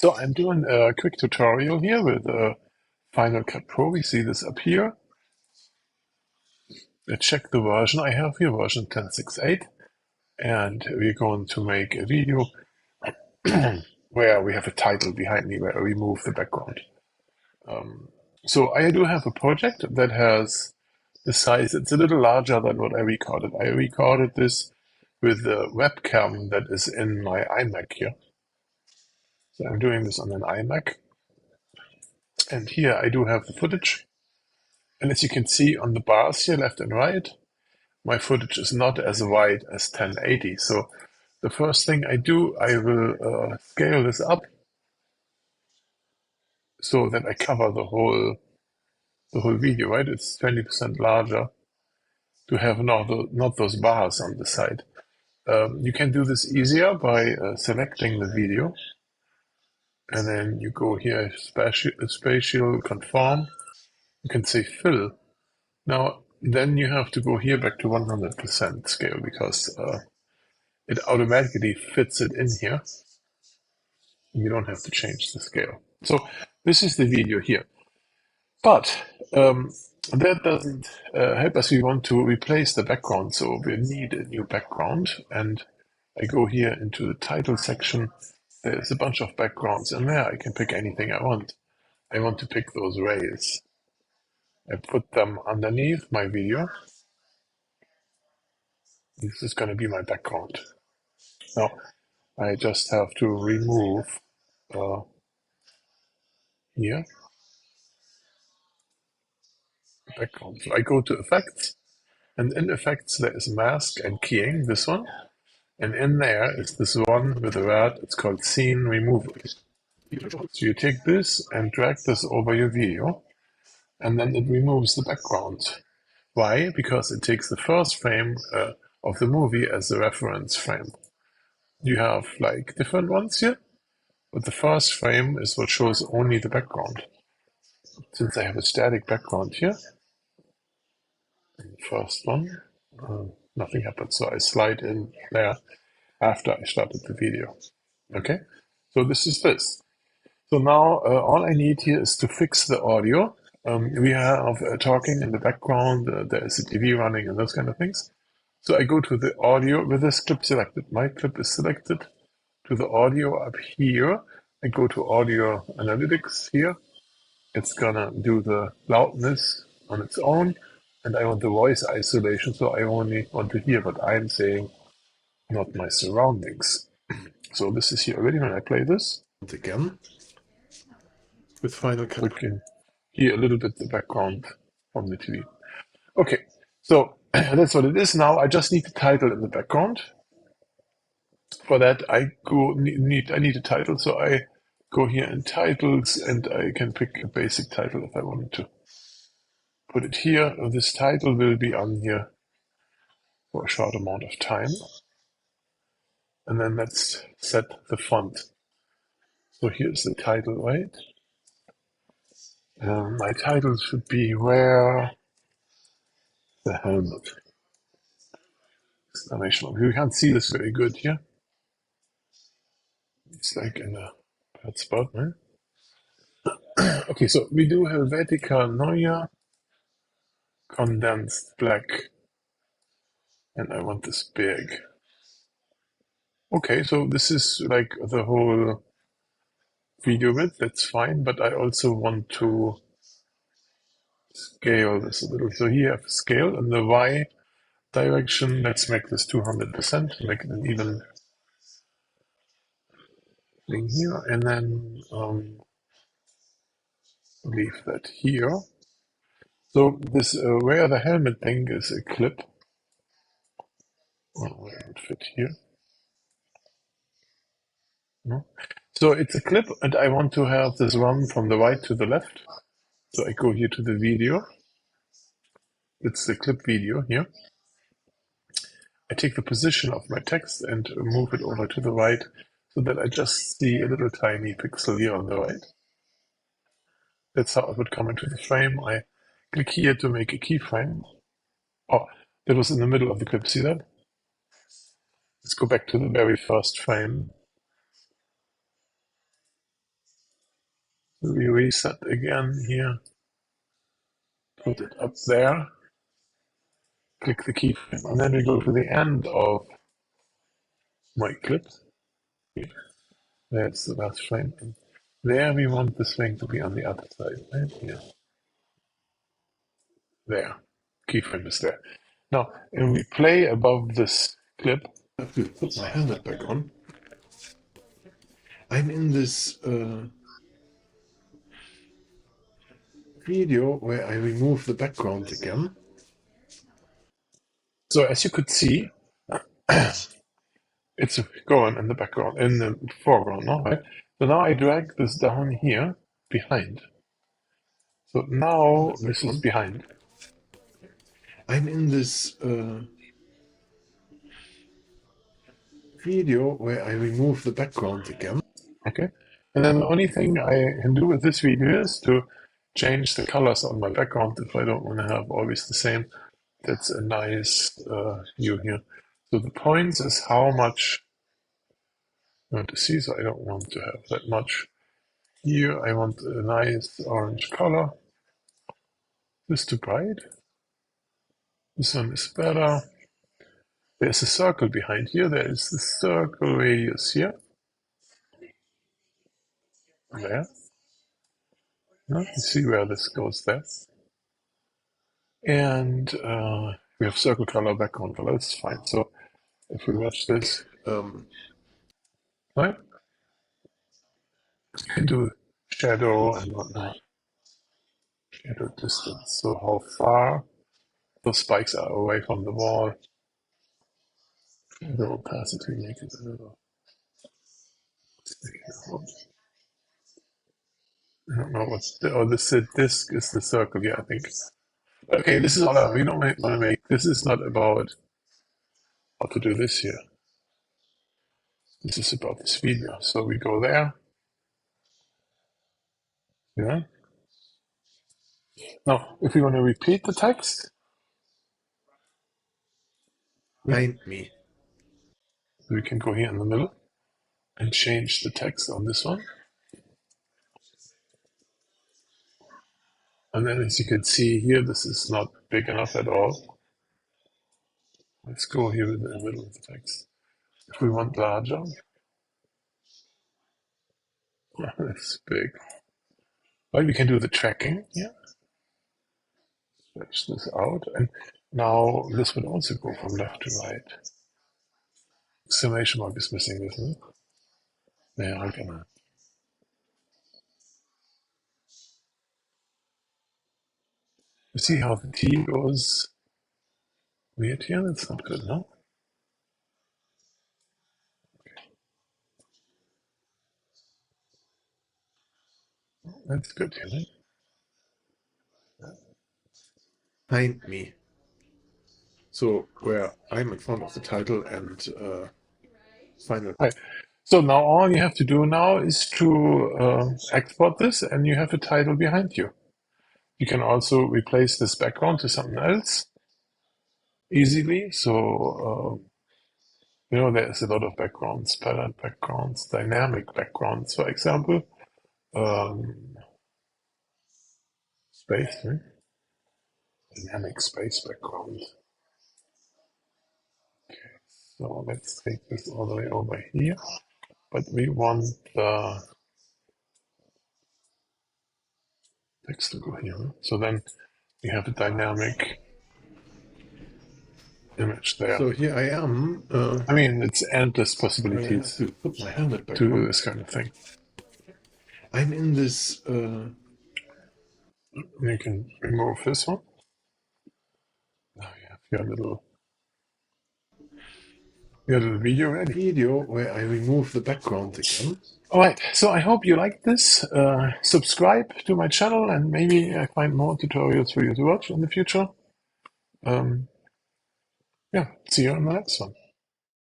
So I'm doing a quick tutorial here with Final Cut Pro. We see this up here. Let's check the version I have here, version 10.6.8. And we're going to make a video where we have a title behind me where I remove the background. So I do have a project that has the size, it's a little larger than what I recorded. I recorded this with the webcam that is in my iMac here. So I'm doing this on an iMac. And here I do have the footage. And as you can see on the bars here, left and right, my footage is not as wide as 1080. So the first thing I do, I will scale this up so that I cover the whole video, right? It's 20% larger to have not those bars on the side. You can do this easier by selecting the video, and then you go here, spatial conform. You can say fill. Now, then you have to go here back to 100% scale because it automatically fits it in here. You don't have to change the scale. So this is the video here. But that doesn't help us. We want to replace the background, so we need a new background. And I go here into the title section. There's a bunch of backgrounds in there. I can pick anything I want. I want to pick those rails. I put them underneath my video. This is going to be my background. Now, I just have to remove here background. So I go to effects, and in effects there is mask and keying, this one. And in there is this one with the red, it's called scene removal. So you take this and drag this over your video, and then it removes the background. Why? Because it takes the first frame of the movie as a reference frame. You have like different ones here, but the first frame is what shows only the background. Since I have a static background here, the first one, nothing happens. So I slide in there after I started the video. Okay, so this is this. So now all I need here is to fix the audio. We have talking in the background, there is a TV running and those kind of things. So I go to the audio with this clip selected. My clip is selected to the audio up here. I go to audio analytics here. It's gonna do the loudness on its own. And I want the voice isolation, so I only want to hear what I'm saying, not my surroundings. So this is here already when I play this. And again, with Final Cut, we can hear a little bit the background from the TV. Okay, so that's what it is now. I just need the title in the background. For that, I need a title, so I go here in titles, and I can pick a basic title if I wanted to. Put it here. This title will be on here for a short amount of time. And then let's set the font. So here's the title, right? My title should be Where the Helmet. Exclamation mark. You can't see this very good here. It's like in a bad spot, right? Okay, so we do Helvetica Neue condensed black, and I want this big. Okay, so this is like the whole video width, that's fine, but I also want to scale this a little. So here I have scale in the Y direction. Let's make this 200%, make it an even thing here, and then leave that here. So this where the helmet thing is a clip. Oh, where it would fit here. No? So it's a clip, and I want to have this run from the right to the left. So I go here to the video. It's the clip video here. I take the position of my text and move it over to the right so that I just see a little tiny pixel here on the right. That's how it would come into the frame. I click here to make a keyframe. Oh, that was in the middle of the clip. See that? Let's go back to the very first frame. We reset again here, put it up there, click the keyframe, and then we go to the end of my clip. There's the last frame. And there we want this thing to be on the other side, right here. There. Keyframe is there. Now, if we play above this clip, I have to put my helmet back on. I'm in this video where I remove the background again. So as you could see, it's going in the background, in the foreground now, right? So now I drag this down here behind. So now this is behind. I'm in this video where I remove the background again. Okay. And then the only thing I can do with this video is to change the colors on my background if I don't want to have always the same. That's a nice view here. So the points is how much I want to see, so I don't want to have that much. Here I want a nice orange color. This is too bright. This one is better. There's a circle behind here. There is the circle radius here. There. No, you see where this goes there. And we have circle color, background color. It's fine. So if we watch this, right? We can do shadow and whatnot. Shadow distance. So how far those spikes are away from the wall. The opacity make it a little. I don't know what's the, oh, this disc is the circle. Yeah, I think. Okay, this is all we don't want to make. This is not about how to do this here. This is about this video. So we go there. Yeah. Now, if we want to repeat the text, behind me, we can go here in the middle and change the text on this one. And then as you can see here, this is not big enough at all. Let's go here in the middle of the text. If we want larger, that's big. Well, we can do the tracking here. Stretch this out. And now this would also go from left to right. Exclamation mark is missing, isn't it? Yeah, I can. You see how the T goes weird here? That's not good, no? That's good, you know? Behind me. So where I'm in front of the title and final. Right. So now all you have to do now is to export this, and you have a title behind you. You can also replace this background to something else easily. So you know, there's a lot of backgrounds, pattern backgrounds, dynamic backgrounds, for example. Space, right? Dynamic space background. Okay, so let's take this all the way over here. But we want the text to go here. So then we have a dynamic image there. So here I am. I mean, it's endless possibilities to put my helmet back to do this kind of thing. I'm in this. You can remove this one. Now you have your little video ready. Video where I remove the background again. Alright, so I hope you liked this. Subscribe to my channel and maybe I find more tutorials for you to watch in the future. Yeah, see you on the next one.